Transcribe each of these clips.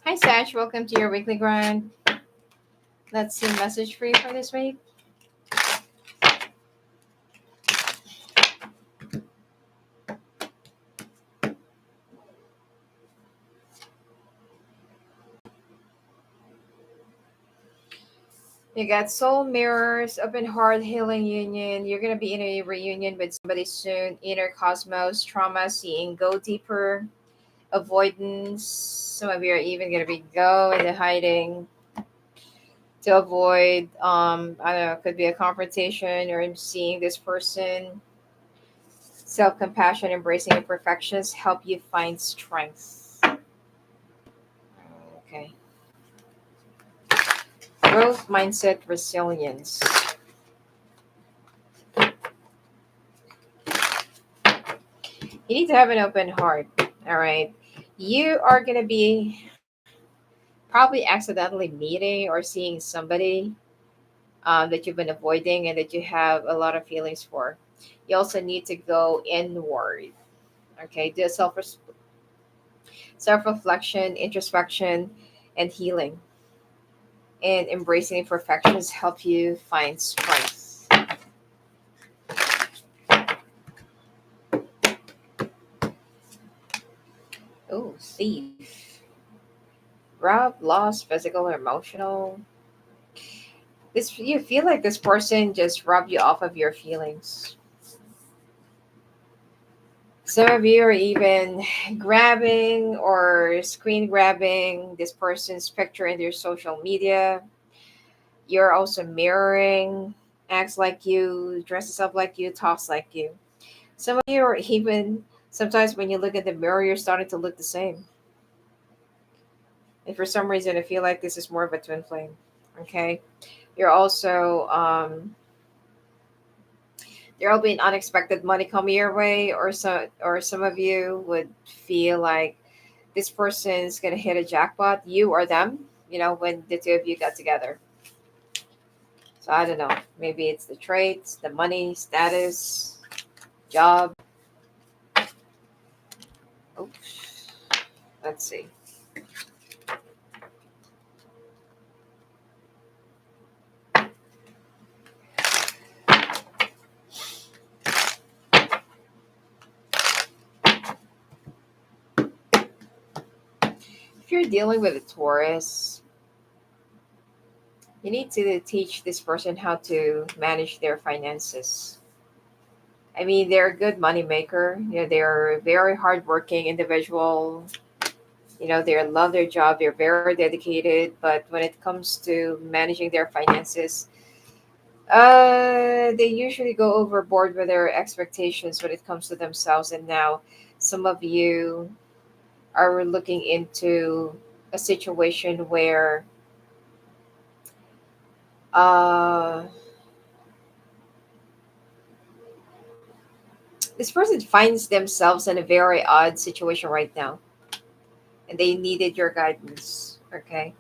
Hi, Sash. Welcome to your weekly grind. Let's see a message for you for this week. You got soul mirrors, open heart, healing union. You're going to be in a reunion with somebody soon. Inner cosmos, trauma, seeing, go deeper, avoidance. Some of you are even going to be go into hiding to avoid, I don't know, it could be a confrontation or seeing this person. Self compassion, embracing imperfections, help you find strength. Okay. Growth mindset, resilience. You need to have an open heart. All right. You are going to be probably accidentally meeting or seeing somebody that you've been avoiding and that you have a lot of feelings for. You also need to go inward. Okay. Do a self reflection, introspection, and healing. And embracing imperfections help you find strength. Oh, thief. Rob, lost, physical, or emotional. This you feel like this person just rubbed you off of your feelings. Some of you are even grabbing or screen grabbing this person's picture in their social media. You're also mirroring, acts like you, dresses up like you, talks like you. Some of you are even sometimes when you look at the mirror, you're starting to look the same. And for some reason, I feel like this is more of a twin flame. Okay, you're also there'll be an unexpected money coming your way, or some of you would feel like this person's gonna hit a jackpot, you or them, when the two of you got together. So I don't know, maybe it's the traits, the money, status, job. Oops. Let's see. If you're dealing with a Taurus, you need to teach this person how to manage their finances. I mean, they're a good money maker. They're a very hardworking individual. They love their job. They're very dedicated. But when it comes to managing their finances, they usually go overboard with their expectations when it comes to themselves. And now, some of you are looking into a situation where uh, this person finds themselves in a very odd situation right now, and they needed your guidance. Okay.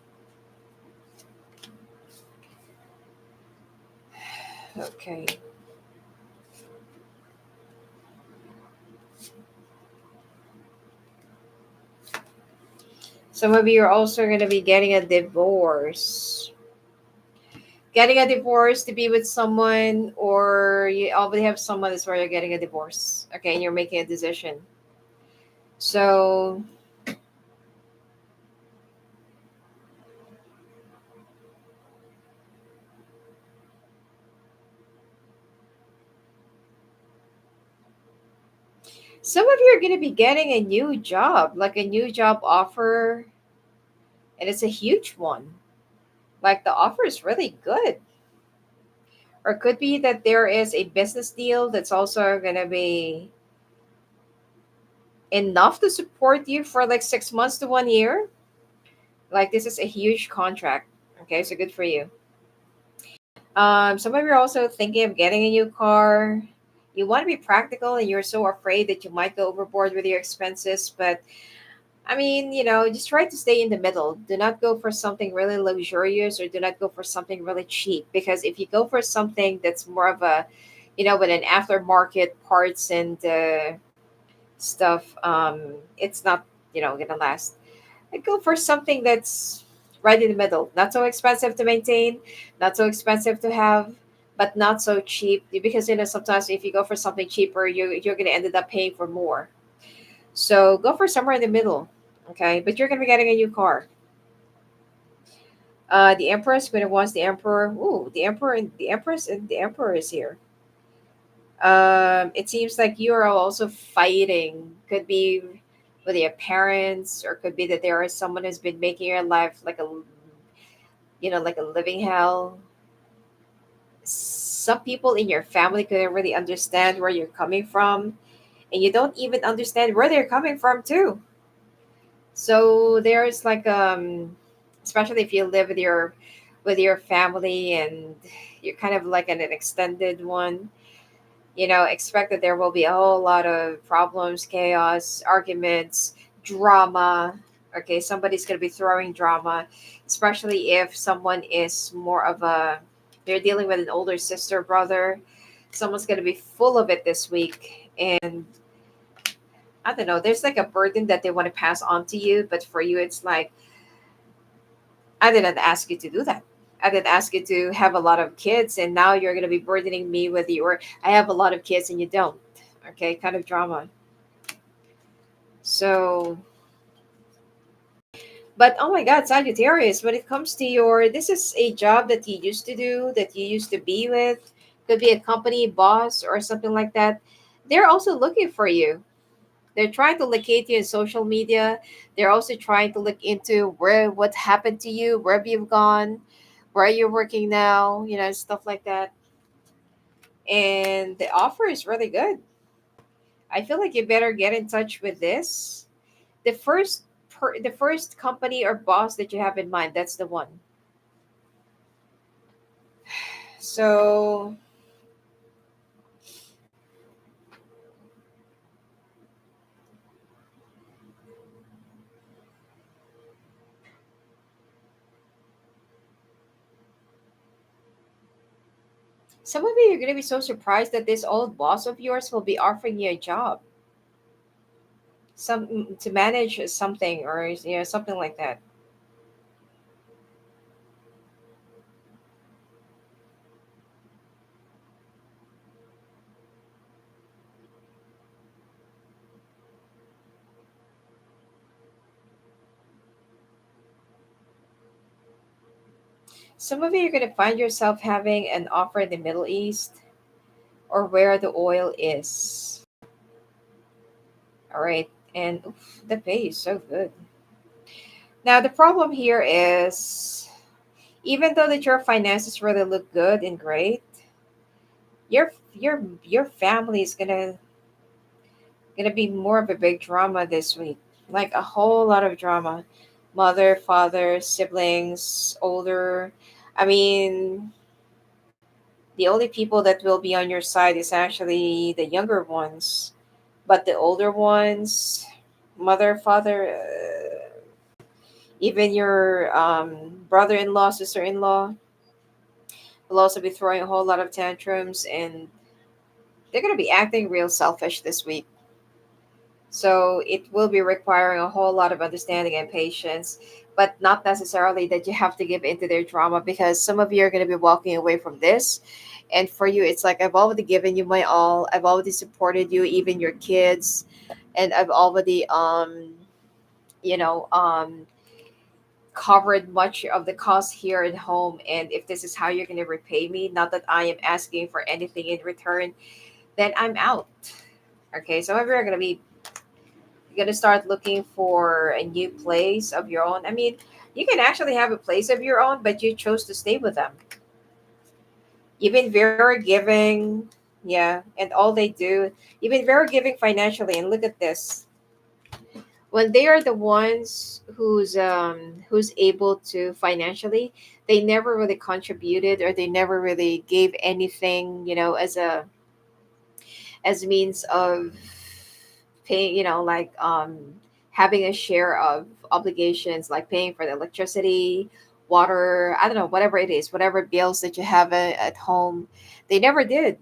Okay. Some of you are also going to be getting a divorce. Getting a divorce to be with someone, or you already have someone that's where you're getting a divorce. Okay, and you're making a decision. So some of you are going to be getting a new job, like a new job offer, and it's a huge one. Like the offer is really good. Or it could be that there is a business deal that's also going to be enough to support you for like 6 months to 1 year. Like this is a huge contract. Okay, so good for you. Some of you are also thinking of getting a new car. You want to be practical and you're so afraid that you might go overboard with your expenses. But I mean, just try to stay in the middle. Do not go for something really luxurious or do not go for something really cheap. Because if you go for something that's more of a, with an aftermarket parts and stuff, it's not, going to last. I go for something that's right in the middle. Not so expensive to maintain, not so expensive to have, but not so cheap. Because sometimes if you go for something cheaper, you're gonna end up paying for more. So go for somewhere in the middle. Okay, but you're gonna be getting a new car. The Empress, when it was the Emperor. Ooh, the Emperor and the Empress and the Emperor is here. It seems like you are also fighting. Could be with your parents, or could be that there is someone who's been making your life like like a living hell. Some people in your family couldn't really understand where you're coming from, and you don't even understand where they're coming from too. So there's like especially if you live with your family and you're kind of like an extended one, expect that there will be a whole lot of problems, chaos, arguments, drama. Okay, somebody's going to be throwing drama, especially if someone is more of a, they're dealing with an older sister, brother. Someone's going to be full of it this week. And I don't know, there's like a burden that they want to pass on to you. But for you, it's like, I didn't ask you to do that. I didn't ask you to have a lot of kids, and now you're going to be burdening me with you, or I have a lot of kids and you don't. Okay, kind of drama. So, but oh my God, Sagittarius, when it comes to this is a job that you used to do, that you used to be with, could be a company boss or something like that. They're also looking for you. They're trying to locate you in social media. They're also trying to look into what happened to you, where have you gone, where you're working now, stuff like that. And the offer is really good. I feel like you better get in touch with this. The first company or boss that you have in mind, that's the one. So some of you are going to be so surprised that this old boss of yours will be offering you a job, some to manage something, or something like that. Some of you are going to find yourself having an offer in the Middle East, or where the oil is. All right. And oof, the pay is so good. Now, the problem here is, even though that your finances really look good and great, your family is gonna be more of a big drama this week. Like a whole lot of drama. Mother, father, siblings, older. I mean, the only people that will be on your side is actually the younger ones, but the older ones, mother, father, even your brother-in-law, sister-in-law, will also be throwing a whole lot of tantrums, and they're going to be acting real selfish this week. So it will be requiring a whole lot of understanding and patience, but not necessarily that you have to give into their drama, because some of you are going to be walking away from this. And for you, it's like, I've already given you my all. I've already supported you, even your kids. And I've already, you know, um, covered much of the cost here at home. And if this is how you're going to repay me, not that I am asking for anything in return, then I'm out. Okay, some of you are going to be going to start looking for a new place of your own. I mean, you can actually have a place of your own, but you chose to stay with them. You've been very giving, yeah, and all they do, you've been very giving financially. And look at this, when they are the ones who's able to financially, they never really contributed, or they never really gave anything, as means of paying, like having a share of obligations, like paying for the electricity, water, I don't know, whatever it is, whatever bills that you have at home. They never did.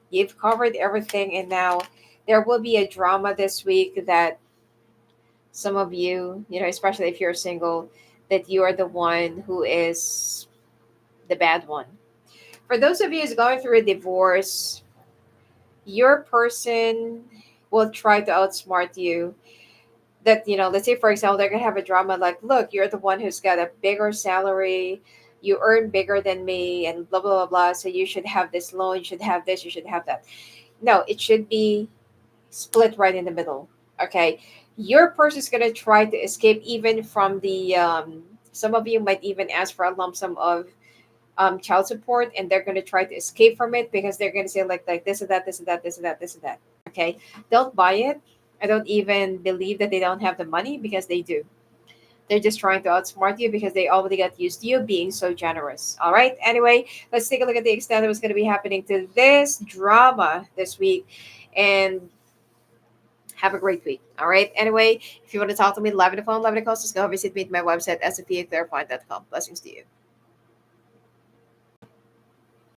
You've covered everything, and now there will be a drama this week that Some of you, especially if you're single, that you are the one who is the bad one. For those of you who's going through a divorce, your person will try to outsmart you. That, let's say for example, they're gonna have a drama like, look, you're the one who's got a bigger salary, you earn bigger than me, and blah blah blah blah. So you should have this loan, you should have this, you should have that. No, it should be split right in the middle. Okay, your person is gonna try to escape even from the. Some of you might even ask for a lump sum of child support, and they're gonna try to escape from it because they're gonna say like this and that, this and that, this and that, this and that. Okay, don't buy it. I don't even believe that they don't have the money, because they do. They're just trying to outsmart you because they already got used to you being so generous. All right. Anyway, let's take a look at the extent of what's going to be happening to this drama this week. And have a great week. All right. Anyway, if you want to talk to me live on the phone, live in the calls, just go visit me at my website, sophiaclairvoyant.com. Blessings to you.